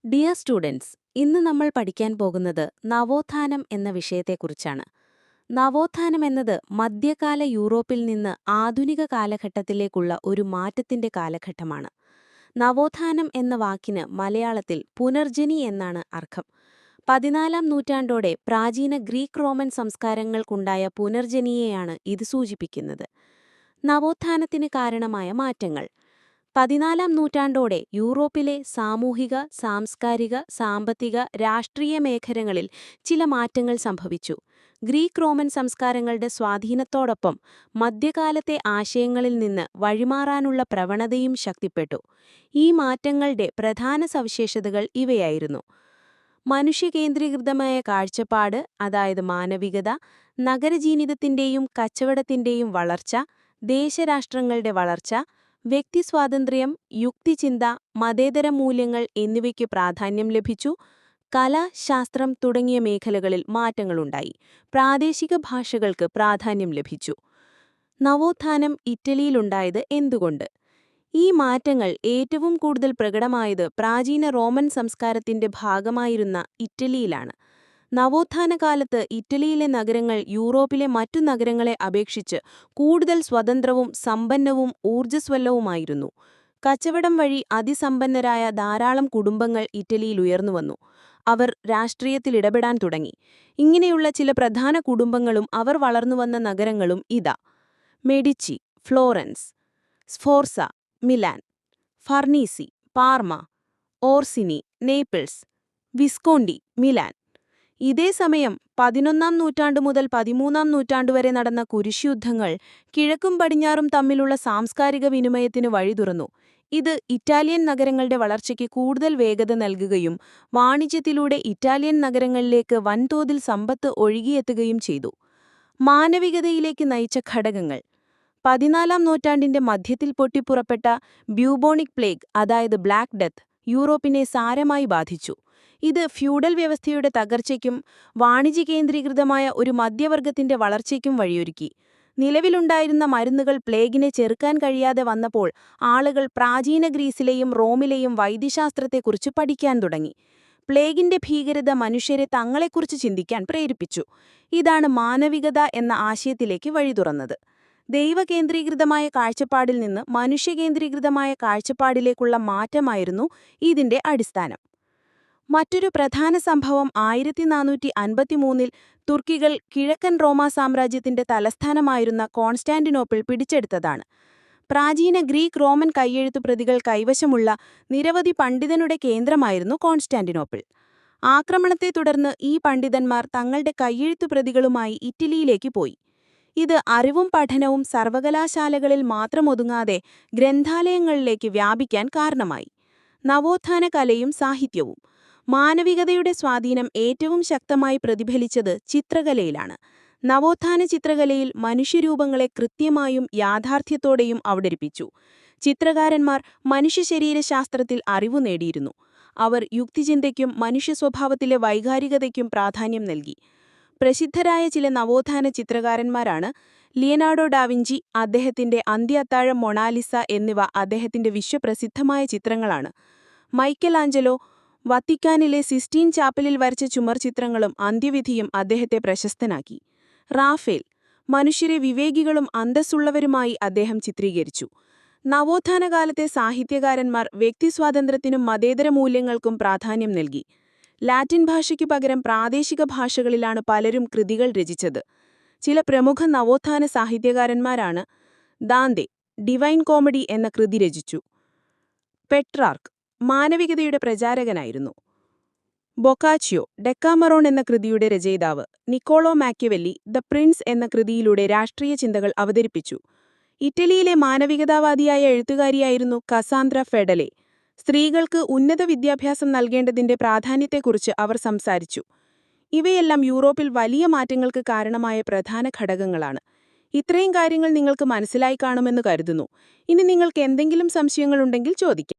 Dear students, ഇന്ന് നമ്മൾ പഠിക്കാൻ പോകുന്നത് നവോത്ഥാനം എന്ന വിഷയത്തെക്കുറിച്ചാണ്. നവോത്ഥാനം എന്നത് മധ്യകാല യൂറോപ്പിൽ നിന്ന് ആധുനിക കാലഘട്ടത്തിലേക്കുള്ള ഒരു മാറ്റത്തിന്റെ കാലഘട്ടമാണ്. നവോത്ഥാനം എന്ന വാക്കിന് മലയാളത്തിൽ പുനർജനി എന്നാണ് അർത്ഥം. 14-ാം നൂറ്റാണ്ടോടെ പ്രാചീന ഗ്രീക്ക് റോമൻ സംസ്കാരങ്ങൾക്കുണ്ടായ പുനർജനിയെയാണ് ഇത് സൂചിപ്പിക്കുന്നത്. നവോത്ഥാനത്തിന് കാരണമായ മാറ്റങ്ങൾ. 14-ാം നൂറ്റാണ്ടോടെ യൂറോപ്പിലെ സാമൂഹിക, സാംസ്കാരിക, സാമ്പത്തിക, രാഷ്ട്രീയ മേഖലകളിൽ ചില മാറ്റങ്ങൾ സംഭവിച്ചു. ഗ്രീക്ക് റോമൻ സംസ്കാരങ്ങളുടെ സ്വാധീനത്തോടൊപ്പം മധ്യകാലത്തെ ആശയങ്ങളിൽ നിന്ന് വഴിമാറാനുള്ള പ്രവണതയും ശക്തിപ്പെട്ടു. ഈ മാറ്റങ്ങളുടെ പ്രധാന സവിശേഷതകൾ ഇവയായിരുന്നു: മനുഷ്യകേന്ദ്രീകൃതമായ കാഴ്ചപ്പാട്, അതായത് മാനവികത, നഗരജീവിതത്തിന്റെയും കച്ചവടത്തിന്റെയും വളർച്ച, ദേശരാഷ്ട്രങ്ങളുടെ വളർച്ച, വ്യക്തിസ്വാതന്ത്ര്യം, യുക്തിചിന്ത, മതേതര മൂല്യങ്ങൾ എന്നിവയ്ക്ക് പ്രാധാന്യം ലഭിച്ചു. കല, ശാസ്ത്രം തുടങ്ങിയ മേഖലകളിൽ മാറ്റങ്ങളുണ്ടായി. പ്രാദേശിക ഭാഷകൾക്ക് പ്രാധാന്യം ലഭിച്ചു. നവോത്ഥാനം ഇറ്റലിയിലുണ്ടായത് എന്തുകൊണ്ട്? ഈ മാറ്റങ്ങൾ ഏറ്റവും കൂടുതൽ പ്രകടമായത് പ്രാചീന റോമൻ സംസ്കാരത്തിന്റെ ഭാഗമായിരുന്ന ഇറ്റലിയിലാണ്. നവോത്ഥാനകാലത്ത് ഇറ്റലിയിലെ നഗരങ്ങൾ യൂറോപ്പിലെ മറ്റു നഗരങ്ങളെ അപേക്ഷിച്ച് കൂടുതൽ സ്വതന്ത്രവും സമ്പന്നവും ഊർജ്ജസ്വലവുമായിരുന്നു. കച്ചവടം വഴി അതിസമ്പന്നരായ ധാരാളം കുടുംബങ്ങൾ ഇറ്റലിയിൽ ഉയർന്നുവന്നു. അവർ രാഷ്ട്രീയത്തിൽ ഇടപെടാൻ തുടങ്ങി. ഇങ്ങനെയുള്ള ചില പ്രധാന കുടുംബങ്ങളും അവർ വളർന്നുവന്ന നഗരങ്ങളും ഇതാ: Medici, Florence; Sforza, Milan; Farnese, Parma; Orsini, Naples; Visconti, Milan. ഇതേസമയം 11-ാം നൂറ്റാണ്ടു മുതൽ 13-ാം നൂറ്റാണ്ടുവരെ നടന്ന കുരിശുയുദ്ധങ്ങൾ കിഴക്കും പടിഞ്ഞാറും തമ്മിലുള്ള സാംസ്കാരിക വിനിമയത്തിന് വഴിതുറന്നു. ഇത് ഇറ്റാലിയൻ നഗരങ്ങളുടെ വളർച്ചയ്ക്ക് കൂടുതൽ വേഗത നൽകുകയും വാണിജ്യത്തിലൂടെ ഇറ്റാലിയൻ നഗരങ്ങളിലേക്ക് വൻതോതിൽ സമ്പത്ത് ഒഴുകിയെത്തുകയും ചെയ്തു. മാനവികതയിലേക്ക് നയിച്ച ഘടകങ്ങൾ. 14-ാം നൂറ്റാണ്ടിന്റെ മധ്യത്തിൽ പൊട്ടിപ്പുറപ്പെട്ട ബ്യൂബോണിക് പ്ലേഗ്, അതായത് ബ്ലാക്ക് ഡെത്ത്, യൂറോപ്പിനെ സാരമായി ബാധിച്ചു. ഇത് ഫ്യൂഡൽ വ്യവസ്ഥയുടെ തകർച്ചയ്ക്കും വാണിജ്യകേന്ദ്രീകൃതമായ ഒരു മധ്യവർഗത്തിന്റെ വളർച്ചയ്ക്കും വഴിയൊരുക്കി. നിലവിലുണ്ടായിരുന്ന മരുന്നുകൾ പ്ലേഗിനെ ചെറുക്കാൻ കഴിയാതെ വന്നപ്പോൾ ആളുകൾ പ്രാചീന ഗ്രീസിലെയും റോമിലെയും വൈദ്യശാസ്ത്രത്തെക്കുറിച്ച് പഠിക്കാൻ തുടങ്ങി. പ്ലേഗിന്റെ ഭീകരത മനുഷ്യരെ തങ്ങളെക്കുറിച്ച് ചിന്തിക്കാൻ പ്രേരിപ്പിച്ചു. ഇതാണ് മാനവികത എന്ന ആശയത്തിലേക്ക് വഴിതുറന്നത്. ദൈവകേന്ദ്രീകൃതമായ കാഴ്ചപ്പാടിൽ നിന്ന് മനുഷ്യകേന്ദ്രീകൃതമായ കാഴ്ചപ്പാടിലേക്കുള്ള മാറ്റമായിരുന്നു ഇതിന്റെ അടിസ്ഥാനം. മറ്റൊരു പ്രധാന സംഭവം 1453-ൽ തുർക്കികൾ കിഴക്കൻ റോമാ സാമ്രാജ്യത്തിന്റെ തലസ്ഥാനമായിരുന്ന കോൺസ്റ്റാന്റിനോപ്പിൾ പിടിച്ചെടുത്തതാണ്. പ്രാചീന ഗ്രീക്ക് റോമൻ കൈയെഴുത്തുപ്രതികൾ കൈവശമുള്ള നിരവധി പണ്ഡിതനുടെ കേന്ദ്രമായിരുന്നു കോൺസ്റ്റാന്റിനോപ്പിൾ. ആക്രമണത്തെ തുടർന്ന് ഈ പണ്ഡിതന്മാർ തങ്ങളുടെ കൈയെഴുത്തുപ്രതികളുമായി ഇറ്റലിയിലേക്ക് പോയി. ഇത് അറിവും പഠനവും സർവകലാശാലകളിൽ മാത്രമൊതുങ്ങാതെ ഗ്രന്ഥാലയങ്ങളിലേക്ക് വ്യാപിക്കാൻ കാരണമായി. നവോത്ഥാന കലയും സാഹിത്യവും. മാനവികതയുടെ സ്വാധീനം ഏറ്റവും ശക്തമായി പ്രതിഫലിച്ചത് ചിത്രകലയിലാണ്. നവോത്ഥാന ചിത്രകലയിൽ മനുഷ്യരൂപങ്ങളെ കൃത്യമായും യാഥാർത്ഥ്യത്തോടെയും അവതരിപ്പിച്ചു. ചിത്രകാരന്മാർ മനുഷ്യശരീരശാസ്ത്രത്തിൽ അറിവു നേടിയിരുന്നു. അവർ യുക്തിചിന്തയ്ക്കും മനുഷ്യസ്വഭാവത്തിലെ വൈകാരികതയ്ക്കും പ്രാധാന്യം നൽകി. പ്രസിദ്ധരായ ചില നവോത്ഥാന ചിത്രകാരന്മാരാണ് ലിയനാർഡോ ഡാവിഞ്ചി. അദ്ദേഹത്തിന്റെ അന്ത്യ-അത്താഴം, മൊണാലിസ എന്നിവ അദ്ദേഹത്തിന്റെ വിശ്വപ്രസിദ്ധമായ ചിത്രങ്ങളാണ്. മൈക്കൽ ആഞ്ചലോ വത്തിക്കാനിലെ സിസ്റ്റീൻ ചാപ്പലിൽ വരച്ച ചുമർചിത്രങ്ങളും അന്ത്യവിധിയും അദ്ദേഹത്തെ പ്രശസ്തനാക്കി. റാഫേൽ മനുഷ്യരെ വിവേകികളും അന്തസ്സുള്ളവരുമായി അദ്ദേഹം ചിത്രീകരിച്ചു. നവോത്ഥാനകാലത്തെ സാഹിത്യകാരന്മാർ വ്യക്തിസ്വാതന്ത്ര്യത്തിനും മതേതര മൂല്യങ്ങൾക്കും പ്രാധാന്യം നൽകി. ലാറ്റിൻ ഭാഷയ്ക്കു പകരം പ്രാദേശിക ഭാഷകളിലാണ് പലരും കൃതികൾ രചിച്ചത്. ചില പ്രമുഖ നവോത്ഥാന സാഹിത്യകാരന്മാരാണ്: ദാന്തെ ഡിവൈൻ കോമഡി എന്ന കൃതി രചിച്ചു. പെട്രാർക്ക് മാനവികതയുടെ പ്രചാരകനായിരുന്നു. ബൊക്കാച്ചിയോ ഡെക്കാമറോൺ എന്ന കൃതിയുടെ രചയിതാവ്. നിക്കോളോ മാക്യവെല്ലി ദ പ്രിൻസ് എന്ന കൃതിയിലൂടെ രാഷ്ട്രീയ ചിന്തകൾ അവതരിപ്പിച്ചു. ഇറ്റലിയിലെ മാനവികതാവാദിയായ എഴുത്തുകാരിയായിരുന്നു കസാന്ദ്ര ഫെഡലെ. സ്ത്രീകൾക്ക് ഉന്നത വിദ്യാഭ്യാസം നൽകേണ്ടതിന്റെ പ്രാധാന്യത്തെക്കുറിച്ച് അവർ സംസാരിച്ചു. ഇവയെല്ലാം യൂറോപ്പിൽ വലിയ മാറ്റങ്ങൾക്ക് കാരണമായ പ്രധാന ഘടകങ്ങളാണ്. ഇത്രയും കാര്യങ്ങൾ നിങ്ങൾക്ക് മനസ്സിലായി കാണുമെന്ന് കരുതുന്നു. ഇനി നിങ്ങൾക്ക് എന്തെങ്കിലും സംശയങ്ങളുണ്ടെങ്കിൽ ചോദിക്കാം.